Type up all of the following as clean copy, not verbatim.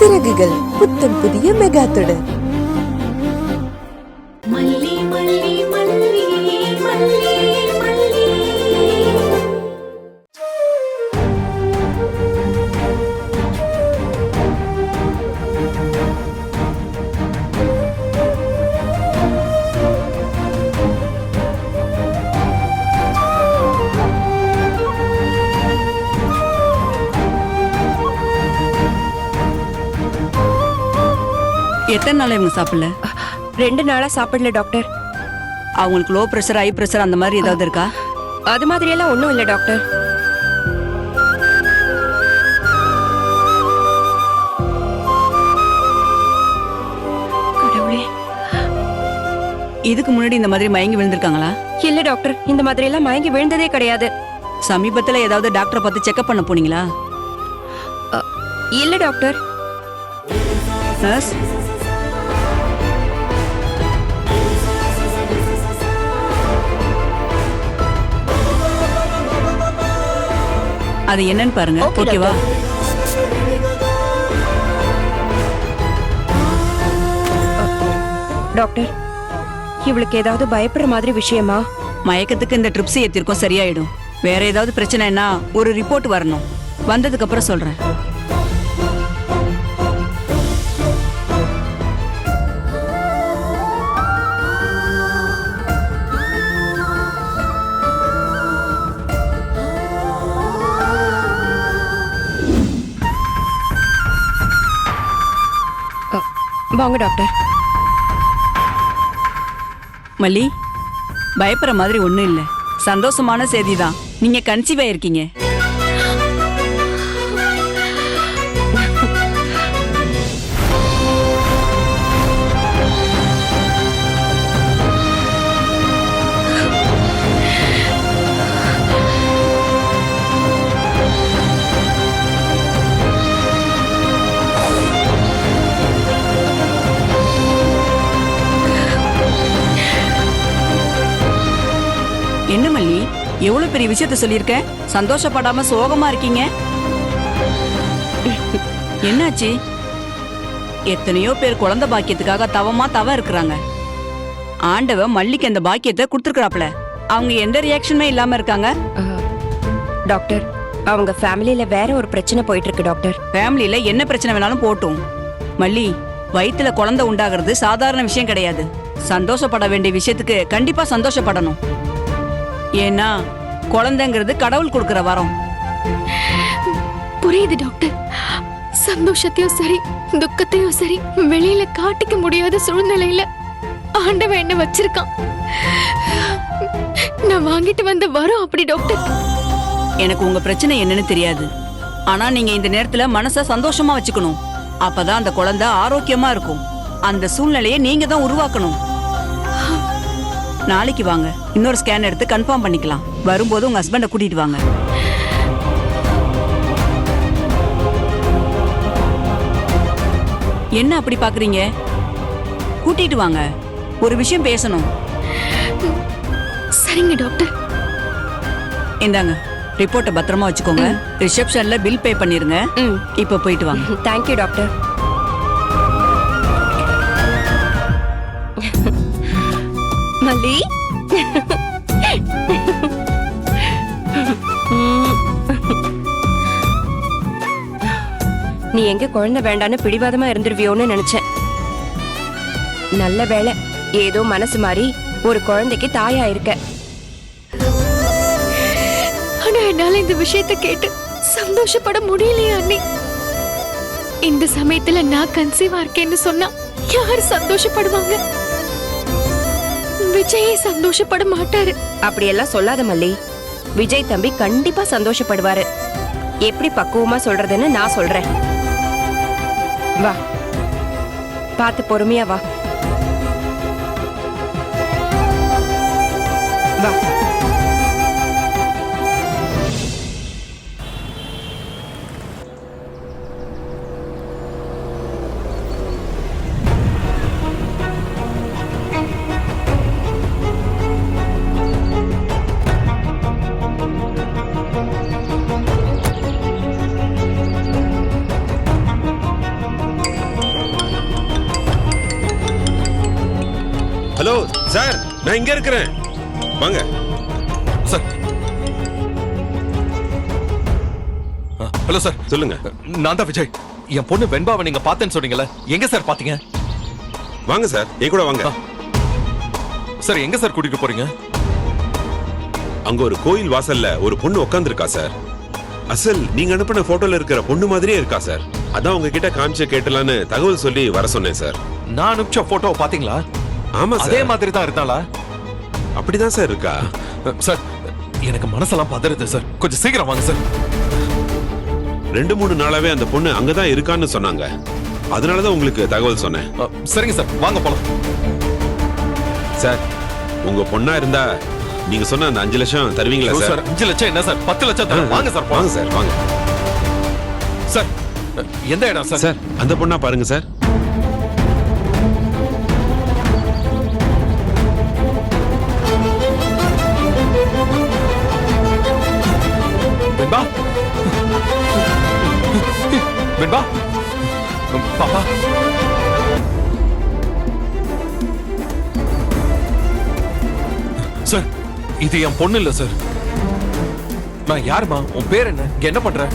சிறகுகள் புத்தம் புதிய மெகா தொடர். எத்தனை நாள் இவங்க சாப்பிடல? 2 நாளா சாப்பிடல டாக்டர். அவங்களுக்கு லோ பிரஷர், ஹை பிரஷர் அந்த மாதிரி ஏதாவது இருக்கா? அது மாதிரி எல்லாம் ஒண்ணும் இல்ல டாக்டர். கடவுளே, இதுக்கு முன்னாடி இந்த மாதிரி மயங்கி விழுந்திருக்காங்களா? இல்ல டாக்டர், இந்த மாதிரி எல்லாம் மயங்கி விழுந்ததே கிடையாது. சமீபத்துல ஏதாவது டாக்டரை பார்த்து செக்அப் பண்ண போனீங்களா? இல்ல டாக்டர். நர்ஸ், அது என்னன்னு பாருங்க. ஓகேவா? டாக்டர், இவளுக்கு ஏதாவது பயப்படுற மாதிரி விஷயமா? மயக்கத்துக்கு இந்த ட்ரிப்ஸ் ஏத்திருக்கோம், சரியாயிடும். வேற ஏதாவது பிரச்சனைனா ஒரு ரிப்போர்ட் வரணும். வந்ததுக்கு அப்புறம் சொல்றேன். வாங்க டாக்டர். மல்லி, பயப்படுற மாதிரி ஒண்ணும் இல்ல. சந்தோஷமான செய்திதான். நீங்க கன்சீவ் ஆயிருக்கீங்க. என்ன மல்லி, எவ்வளவு பெரிய விஷயத்த சொல்லியிருக்க? சந்தோஷப்படாம சோகமா இருக்கீங்க. என்னாச்சு? எத்தனையோ பேர் குழந்தை பாக்கியத்துக்காக தவ இருக்கிறாங்க. ஆண்டவன் மல்லிக்கு அந்த பாக்கியத்தை கொடுத்துருக்காப்ல. அவங்க எந்த ரியாக்ஷனுமே இல்லாம இருக்காங்க. டாக்டர், அவங்க ஃபேமிலியில வேற ஒரு பிரச்சனை போயிட்டு இருக்கு டாக்டர். ஃபேமிலியில என்ன பிரச்சனை வேணாலும் போட்டும். மல்லி, வயித்துல குழந்தை உண்டாகிறது சாதாரண விஷயம் கிடையாது. சந்தோஷப்பட வேண்டிய விஷயத்துக்கு கண்டிப்பா சந்தோஷப்படணும். ஏன்னா குழந்தைங்கிறது கடவுள் கொடுக்கிற வரம். புரியுது டாக்டர். சந்தோஷத்தையும் சரி துக்கத்தையும் சரி வெளியில காட்டிக்க முடியாத சூழ்நிலையில ஆண்டவன் என்ன வச்சிருக்கான். நான் வாங்கிட்டு வந்த வரம் அப்படி டாக்டர். எனக்கு உங்க பிரச்சனை என்னன்னு தெரியாது. ஆனா நீங்க இந்த நேரத்துல மனச சந்தோஷமா வச்சுக்கணும். அப்பதான் அந்த குழந்தை ஆரோக்கியமா இருக்கும். அந்த சூழ்நிலையை நீங்க தான் உருவாக்கணும். நாளைக்கு வாங்க, இன்னொரு ஸ்கேன் எடுத்து கன்ஃபார்ம் பண்ணிக்கலாம். வரும்போது உங்க ஹஸ்பண்ட கூட்டிட்டு வாங்க. என்ன அப்படி பாக்குறீங்க? கூட்டிட்டு வாங்க, ஒரு விஷயம் பேசணும். சரிங்க டாக்டர். இந்தாங்க, ரிப்போர்ட்டை பத்திரமா வச்சுக்கோங்க. ரிசப்ஷன்ல பில் பே பண்ணிருங்க. இப்ப போயிட்டு வாங்க. Thank you doctor. மல்லி, நீ எங்க குழந்தை வேண்டான்னு பிடிவாதமா இருந்துருவியோன்னு நினைச்சேன். நல்ல வேளை, ஏதோ மனசு மாறி ஒரு குழந்தைக்கு தாயா இருக்க. ஆனா என்னால இந்த விஷயத்தை கேட்டு சந்தோஷப்பட முடியலையா அண்ணி? இந்த சமயத்துல நான் கன்சீவா இருக்கேன்னு சொன்னா யார் சந்தோஷப்படுவாங்க? விஜயே சந்தோஷப்பட மாட்டாரு. அப்படியெல்லாம் சொல்லாத மல்லி. விஜய் தம்பி கண்டிப்பா சந்தோஷப்படுவாரு. எப்படி பக்குவமா சொல்றதுன்னு நான் சொல்றேன். வா, பார்த்து பொறுமையா வா. வா. ஹலோ சார், நான் இங்க இருக்கிறேன், வாங்க சார். ஹலோ சார், சொல்லுங்க. நான் தான் விஜய். என் பொண்ணு வெண்பாவை நீங்க பார்த்தேன்னு சொன்னீங்கல்ல, எங்க சார் பாத்தீங்க? வாங்க சார், என் கூட வாங்க. சார் எங்க சார் கூட்டிட்டு போறீங்க? அங்க ஒரு கோயில் வாசல்ல ஒரு பொண்ணு உட்கார்ந்திருக்கா சார். அசல் நீங்க அனுப்பின போட்டோல இருக்கிற பொண்ணு மாதிரியே இருக்கா சார். அதான் உங்ககிட்ட காமிச்சு கேட்டலான்னு தகவல் சொல்லி வர சொன்னேன் சார். நான் அனுப்பிச்ச போட்டோ பாத்தீங்களா? ஆமா அதே சார், மாதிரி தான் இருந்தாளா? அப்படிதான் சார் இருக்கா. சார் எனக்கு மனசெல்லாம் பதறுது சார், கொஞ்சம் சீக்கிரம் வாங்க சார். 2-3 நாளாவே அந்த பொண்ணு அங்கதான் இருக்கான்னு சொன்னாங்க. அதனாலதான் உங்களுக்கு தகவல் சொன்னேன். சரிங்க சார், வாங்க போலாம். சார், உங்க பொண்ணா இருந்தா நீங்க சொன்ன அந்த 5 லட்சம் தருவீங்களா சார்? 5 லட்சம் என்ன சார், 10 லட்சம் தரேன். வாங்க சார், வாங்க சார், வாங்க சார். எந்த இடம் சார்? சார், அந்த பொண்ணா பாருங்க சார். வெண்பா, வெண்பா, பாப்பா. சார், இது என் பொண்ணு இல்ல சார். நான் யாருமா? உன் பேர் என்ன? இங்க என்ன பண்ற?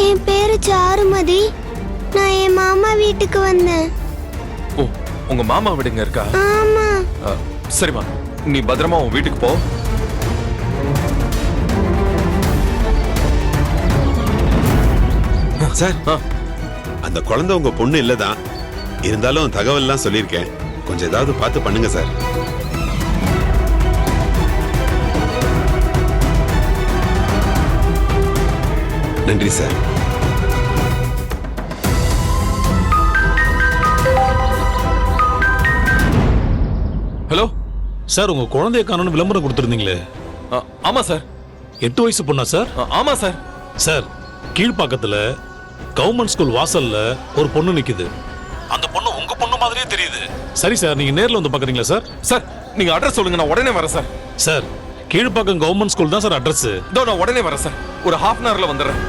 என் பேரு சாருமதி. நான் என் மாமா வீட்டுக்கு வந்தேன். ஓ, உங்க மாமா வீடுங்க இருக்கா? ஆமா. சரிம்மா, நீ பத்திரமா உன் வீட்டுக்கு போ. சார், அந்த குழந்தை உங்க பொண்ணு இல்லதான், இருந்தாலும் தகவல் எல்லாம் சொல்லியிருக்கேன். கொஞ்சம் ஏதாவது பார்த்து பண்ணுங்க சார். நன்றி சார். ஹலோ சார், உங்க குழந்தைய காணோம்னு விளம்பரம் கொடுத்திருந்தீங்களே? ஆமா சார். 8 வயசு பொண்ணா சார்? ஆமா சார். சார், கீழ்பாக்கத்துல கவர்மெண்ட் ஸ்கூல் வாசல்ல ஒரு பொண்ணு நிக்குது. அந்த பொண்ணு உங்க பொண்ணு மாதிரியே தெரியுது. சரி சார், நீங்க நேர்ல வந்து பாக்குறீங்களா சார்? சார், நீங்க அட்ரஸ் சொல்லுங்க, நான் உடனே வரேன் sir. Sir, Kilpauk government school தான் சார் அட்ரஸ். இதோ நான் உடனே வரேன் சார், ஒரு ½ அன் ஹவர்ல வந்துடுறேன்.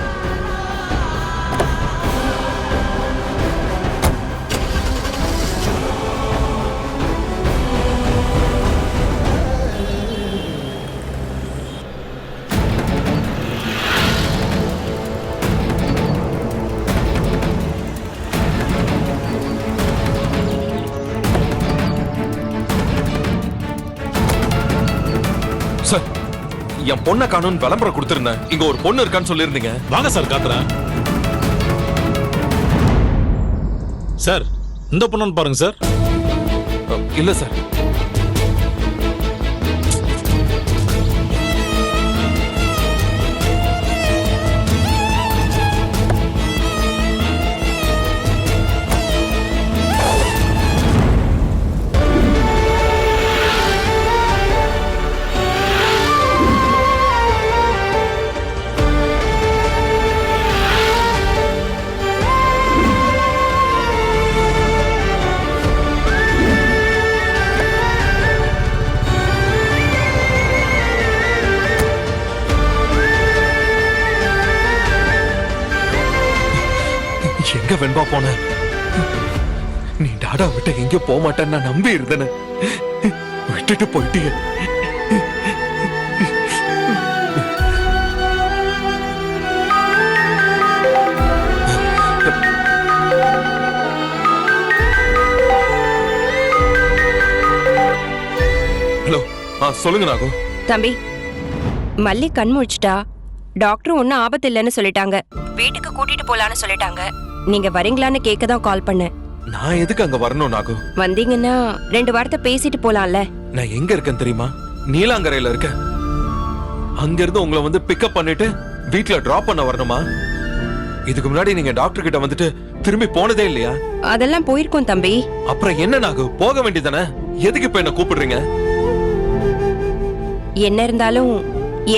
சார், என் பொண்ணை காணோம்னு விளம்பரம் கொடுத்திருந்தேன். இங்க ஒரு பொண்ணு இருக்கான்னு சொல்லியிருந்தீங்க. வாங்க சார், காட்டுறேன். சார், இந்த பொண்ணுன்னு பாருங்க சார். இல்ல சார். எங்க வெண்பா போன? நீ டாடா விட்ட எங்க போக மாட்டேன்னு நான் நம்பி இருந்தேன். விட்டுட்டு போயிட்டீங்க. ஹலோ, சொல்லுங்க நாகு. தம்பி, மல்லி கண் முழிச்சிட்டா. டாக்டர் ஒன்னும் ஆபத்து இல்லைன்னு சொல்லிட்டாங்க. வீட்டுக்கு கூட்டிட்டு போலான்னு சொல்லிட்டாங்க. நீங்க வரீங்களான்னு கேட்க தான் கால் பண்ணேன். நான் எதுக்கு அங்க வரணும் நாகு? வந்தீங்கன்னா 2 வார்த்தை பேசிட்டு போலாம்ல. நான் எங்க இருக்கேன் தெரியுமா? நீலாங்கரையில இருக்கேன். அங்க இருந்து உங்களை வந்து பிக்கப் பண்ணிட்டு வீட்ல டிராப் பண்ண வரணுமா? இதுக்கு முன்னாடி நீங்க டாக்டர் கிட்ட வந்துட்டு திரும்பி போனதே இல்லையா? அதெல்லாம் போயிருக்கோம் தம்பி. அப்புறம் என்ன நாகு, போக வேண்டியதானே? எதுக்கு இப்ப என்ன கூப்பிடுறீங்க? என்ன இருந்தாலும்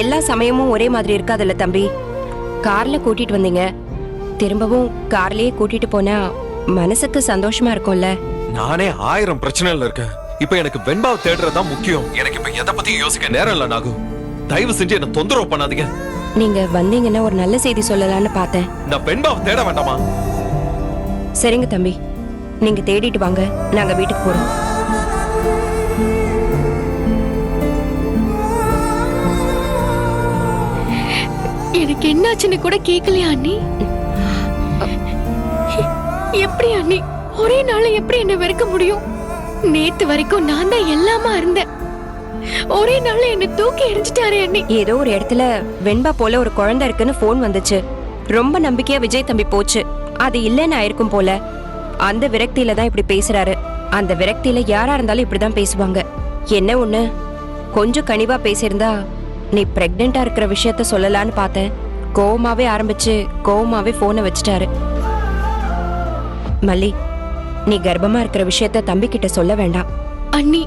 எல்லா சமயமும் ஒரே மாதிரி இருக்காதுல்ல தம்பி. கார்ல கூட்டிட்டு வந்தீங்க, திரும்பவும் கார்லயே கூட்டிட்டு போனா மனசுக்கு சந்தோஷமா இருக்கும்ல. நானே 1000 பிரச்சனைல இருக்கேன். இப்ப எனக்கு வெண்பாவை தேடுறதுதான் முக்கியம். எனக்கு இப்ப எதை பத்தி யோசிக்க நேரம் இல்ல நாகு. தயவு செஞ்சு என்ன தொந்தரவு பண்ணாதீங்க. நீங்க வந்தீங்கன்னா ஒரு நல்ல செய்தி சொல்லலாம்னு பார்த்தேன். நான் வெண்பாவை தேட வேண்டாமா? சரிங்க தம்பி, நீங்க தேடிட்டு வாங்க, நாங்க வீட்டுக்கு போறோம். அவருக்கு என்னாச்சுன்னு கூட கேட்கலையா அண்ணி? எப்படி அண்ணி ஒரே நாள்ல எப்படி என்ன வெறுக்க முடியும்? நேத்து வரைக்கும் நான் தான் எல்லாமா இருந்தேன். ஒரே நாள்ல என்ன தூக்கி எரிஞ்சிட்டாரே அண்ணி. ஏதோ ஒரு இடத்துல வெண்பா போல ஒரு குழந்தை இருக்குன்னு போன் வந்துச்சு. ரொம்ப நம்பிக்கையா விஜய் தம்பி போச்சு. அது இல்லைன்னு ஆயிருக்கும் போல. அந்த விரக்தியில தான் இப்படி பேசுறாரு. அந்த விரக்தியில யாரா இருந்தாலும் இப்படிதான் பேசுவாங்க. என்ன ஒண்ணு, கொஞ்சம் கனிவா பேசியிருந்தா நீ பிரெக்னெண்டா இருக்கிற விஷயத்த சொல்லலான்னு பார்த்தேன். கோவமாவே ஆரம்பிச்சு கோவமாவே போனை வச்சுட்டாரு. மல்லி, நீ கர்ப்பமா இருக்கிற விஷயத்த தம்பி கிட்ட சொல்ல வேண்டாம். அண்ணி,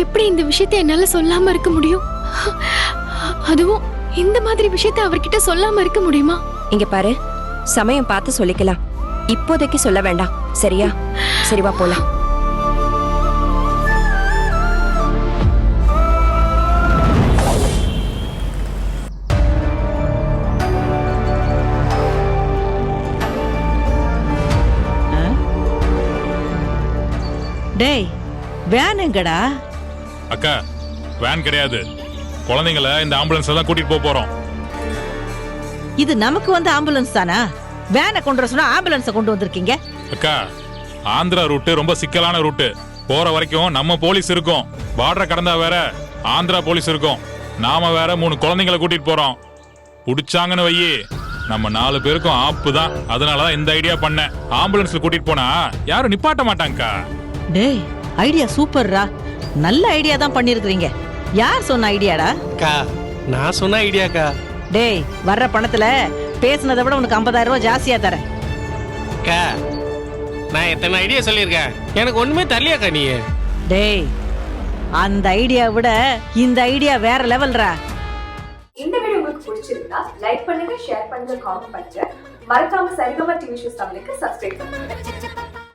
எப்படி இந்த விஷயத்தை என்னால சொல்லாம இருக்க முடியும்? அதுவும் இந்த மாதிரி விஷயத்தை அவர்கிட்ட சொல்லாம இருக்க முடியுமா? இங்க பாரு, சமயம் பார்த்து சொல்லிக்கலாம். இப்போதைக்கு சொல்ல வேண்டாம், சரியா? சரிவா போலாம். டேய், வேன் எங்கடா? அக்கா, வேன் கிடையாது. குழந்தைங்கள இந்த ஆம்புலன்ஸ்ல தான் கூட்டிட்டு போறோம். இது நமக்கு வந்த ஆம்புலன்ஸ் தானா? வேனை கொண்டு வர சொன்னா ஆம்புலன்ஸ கொண்டு வந்திருக்கீங்க. அக்கா, ஆந்திரா ரூட் ரொம்ப சிக்கலான ரூட். போற வரைக்கும் நம்ம போலீஸ் இருக்கும். பார்டரை கடந்தா வேற ஆந்திரா போலீஸ் இருக்கும். நாம வேற 3 குழந்தைங்களை கூட்டிட்டு போறோம். புடிச்சாங்கன்னு வையே, நம்ம 4 பேருக்கும் ஆப்பு தான். அதனாலதான் இந்த ஐடியா பண்ணேன். ஆம்புலன்ஸ்ல கூட்டிட்டு போனா யாரும் நிப்பாட்ட மாட்டாங்கக்கா. டேய், ஐடியா சூப்பர்ரா. நல்ல ஐடியா தான் பண்ணிருக்கீங்க. யார் சொன்ன ஐடியாடா? அக்கா, நான் சொன்ன ஐடியாக்கா. டேய், வர்ற பணத்துல பேசுனதை விட உனக்கு 50,000 ரூபாய் ஜாஸ்தியா தரேன். அக்கா, நான் எத்தனை ஐடியா சொல்லியிருக்கேன், எனக்கு ஒண்ணுமே தரலையாக்கா நீ. டேய், அந்த ஐடியா விட இந்த ஐடியா வேற லெவல்ரா. இந்த வீடியோ உங்களுக்கு பிடிச்சிருந்தா லைக் பண்ணுங்க, ஷேர் பண்ணுங்க, காமெண்ட் பண்ணுங்க. மறக்காம சரிகமா டிவி ஷோஸ் தமிழுக்கு சப்ஸ்கிரைப் பண்ணுங்க.